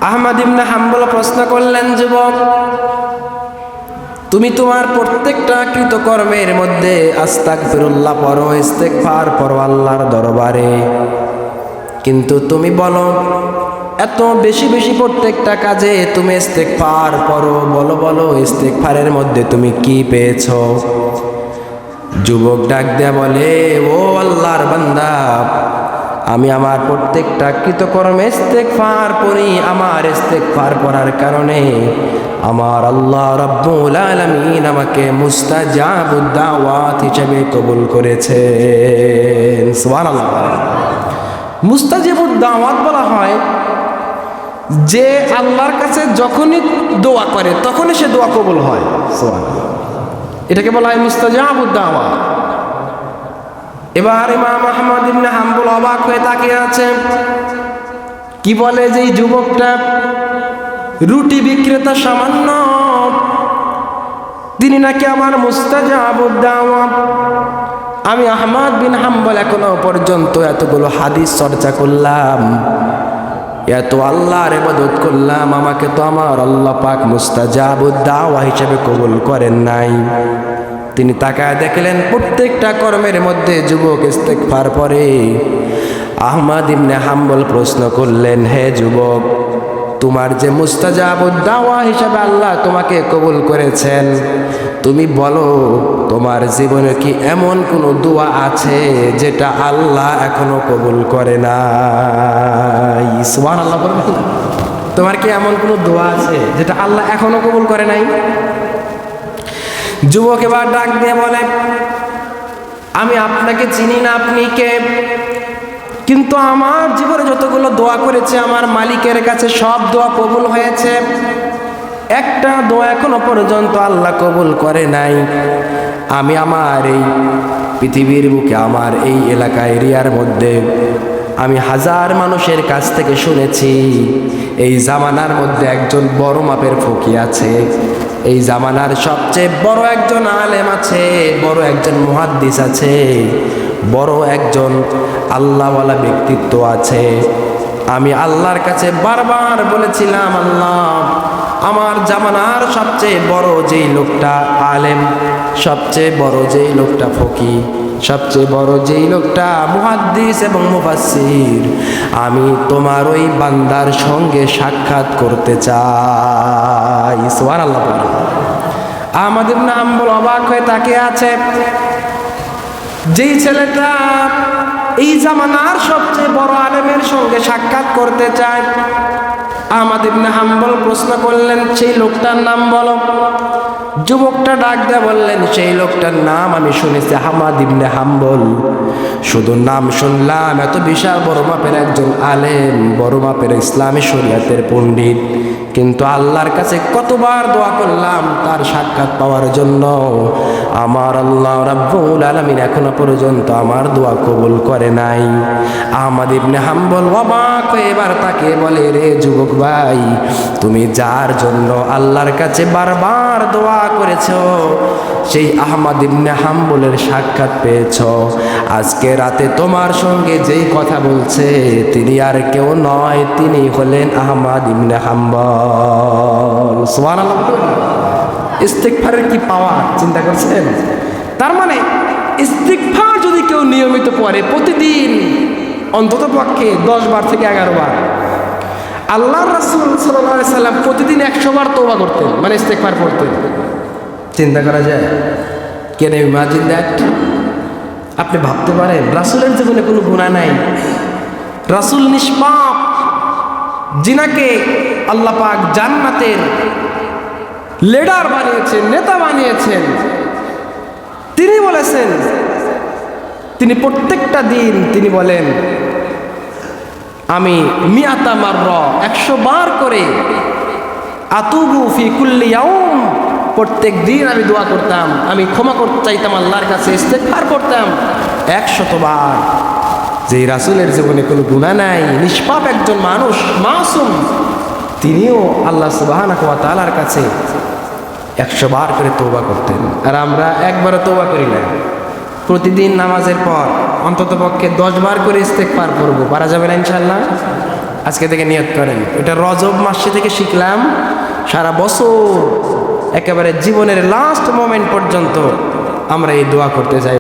আহমদ ইবনে হাম্বল প্রশ্ন করলেন, যুবক, তুমি তোমার প্রত্যেকটা কৃতকর্মের মধ্যে আস্তাগফিরুল্লাহ পড়ো, ইস্তেগফার পড়ো আল্লাহর দরবারে, কিন্তু তুমি বলো এত বেশি বেশি প্রত্যেকটা কাজে তুমি ইস্তেগফার পড়ো, বলো বলো ইস্তেগফারের মধ্যে তুমি কি পেয়েছো? যুবক ডাক দেয়া বলে, ও আল্লাহর বান্দা, আমি আমার প্রত্যেকটা কৃতকর্মে ইস্তেগফার পড়ি। আমার ইস্তেগফার পড়ার কারণে আমার আল্লাহ রাব্বুল আলামিন আমাকে মুস্তাজাবুদ দাওয়াত হিসেবে কবুল করেছেন। সুবহানাল্লাহ। মুস্তাজাবুদ দাওয়াত বলা হয় যে আল্লাহর কাছে যখনই দোয়া করে তখনই সে দোয়া কবুল হয়। সুবহানাল্লাহ। এটাকে বলা হয় মুস্তাজাবুদ দাওয়াত। এবার ইমাম আহমদ ইবনে হাম্বল অবাক হয়ে তাকিয়ে আছে। কি বলে যে এই যুবকটা রুটি বিক্রেতা সামান্য, তিনি নাকি আমার মুস্তাজাবুদ দাওয়াত। আমি আহমদ বিন হাম্বল এখনো পর্যন্ত এতগুলো হাদিস চর্চা করলাম, এত আল্লাহর ইবাদত করলাম, আমাকে তো আমার আল্লাহ পাক মুস্তাজাবুদ দাওয়া হিসেবে কবুল করেন নাই। তিনি তাকায় দেখলেন প্রত্যেকটা কর্মের মধ্যে যুবক ইস্তেগফার পড়ে। আহমদ ইবনে হাম্বল প্রশ্ন করলেন, হে যুবক, তোমার যে মুস্তাজাবুদ দাওয়া হিসেবে আল্লাহ তোমাকে কবুল করেছেন, তুমি বলো তোমার জীবনে কি এমন কোনো দোয়া আছে যেটা আল্লাহ এখনো কবুল করে নাই? সুবহানাল্লাহ। তোমার কি এমন কোনো দোয়া আছে যেটা আল্লাহ এখনো কবুল করে নাই? যুবক এবার ডাক দিয়ে বলে, আমি আপনাকে চিনি না, আপনি কে? কিন্তু আমার জীবনে যতগুলো দোয়া করেছে আমার মালিকের কাছে সব দোয়া কবুল হয়েছে, একটা দোয়া এখনো পর্যন্ত আল্লাহ কবুল করে নাই। আমি আমার এই পৃথিবীর বুকে, আমার এই এলাকা এরিয়ার মধ্যে আমি হাজার মানুষের কাছ থেকে শুনেছি এই জামানার মধ্যে একজন বড় মাপের ফকি আছে, এই জামানার সবচেয়ে বড় একজন আলেম আছে, বড় একজন মুহাদ্দিস আছে, বড় একজন আল্লাহওয়ালা ব্যক্তিত্ব আছে। আমি আল্লাহর কাছে বারবার বলেছিলাম, আল্লাহ, আমার জামানার সবচেয়ে বড় যেই লোকটা আলেম, সবচেয়ে বড় যেই লোকটা ফকি, সবচেয়ে বড় যেই লোকটা মুহাদ্দিস এবং মুফাসসির, আমি তোমার ওই বান্দার সঙ্গে সাক্ষাৎ করতে চাই। সুবহানাল্লাহ। আহমদ ইবনে হাম্বল অবাক হয়ে তাকিয়ে আছে। যেই ছেলেটা এই জামানার সবচেয়ে বড় আলেমের সঙ্গে সাক্ষাৎ করতে চায়, আহমদ ইবনে হাম্বল প্রশ্ন করলেন, সেই লোকটার নাম বলো। যুবকটা ডাক দিয়ে বললেন, সেই লোকটার নাম আমি শুনেছি আহমদ ইবনে হাম্বল, শুধু নাম শুনলাম, এত বিশাল বড় মাপের একজন আলেম, বড় মাপের ইসলামী শরীয়তের পণ্ডিত, কিন্তু আল্লাহর কাছে কতবার দোয়া করলাম তার সাক্ষাৎ পাওয়ার জন্য, আমার আল্লাহ রাব্বুল আলামিন এখনো পর্যন্ত আমার দোয়া কবুল করে নাই। আহমদ ইবনে হাম্বল অবাক হয়ে এবার তাকে বলে, রে যুবক ভাই, তুমি যার জন্য আল্লাহর কাছে বারবার দোয়া করেছো, সেই আহমদ ইবনে হাম্বলের সাক্ষাৎ পেয়েছো। আজকে রাতে তোমার সঙ্গে যেই কথা বলছে তিনি আর কেউ নয়, তিনি হলেন আহমদ ইবনে হাম্বল। সুবহানাল্লাহ। ইস্তিগফারের কি পাওয়ার চিন্তা করছেন? তার মানে ইস্তিগফার যদি কেউ নিয়মিত পড়ে প্রতিদিন অন্তত পক্ষে 10 বার থেকে 11 বার, আল্লাহর রাসূল সাল্লাল্লাহু আলাইহি সাল্লাম প্রতিদিন 100 বার তওবা করতেন, মানে ইস্তিগফার পড়তেন। চিন্তা করা যায়? Can you imagine that? আপনি ভাবতে পারেন রাসূলের জীবনে কোনো গুনাহ নাই, রাসূল নিষ্পাপ, যিনাকে আল্লাহ পাক জান্নাতের লিডার বানিয়েছেন, নেতা বানিয়েছেন, তিনি বলেছেন, তিনি প্রত্যেকটা দিন তিনি বলেন, আমি মিয়াতা মাররা 100 বার করে আতুবু ফি কুল্লি ইয়াউম, প্রত্যেক দিন আমি দোয়া করতাম, আমি ক্ষমা করতে চাইতাম আল্লাহর কাছে, ইস্তেগফার করতাম 100 বার। যে রাসূলের জীবনে কোনো গুনাহ নাই, নিষ্পাপ একজন মানুষ, মাসুম, তিনিও আল্লাহ সুবহানাহু ওয়া তাআলার কাছে 100 বার করে তওবা করতেন। আর আমরা একবারও তওবা করি না। প্রতিদিন নামাজের পর অন্তত পক্ষে 10 বার করে ইস্তেগফার করব, পারা যাবে না ইনশাআল্লাহ? আজকে থেকে নিয়ত করেন। এটা রজব মাসে থেকে শিখলাম, সারা বছর একেবারে জীবনের লাস্ট মোমেন্ট পর্যন্ত আমরা এই দোয়া করতে চাই।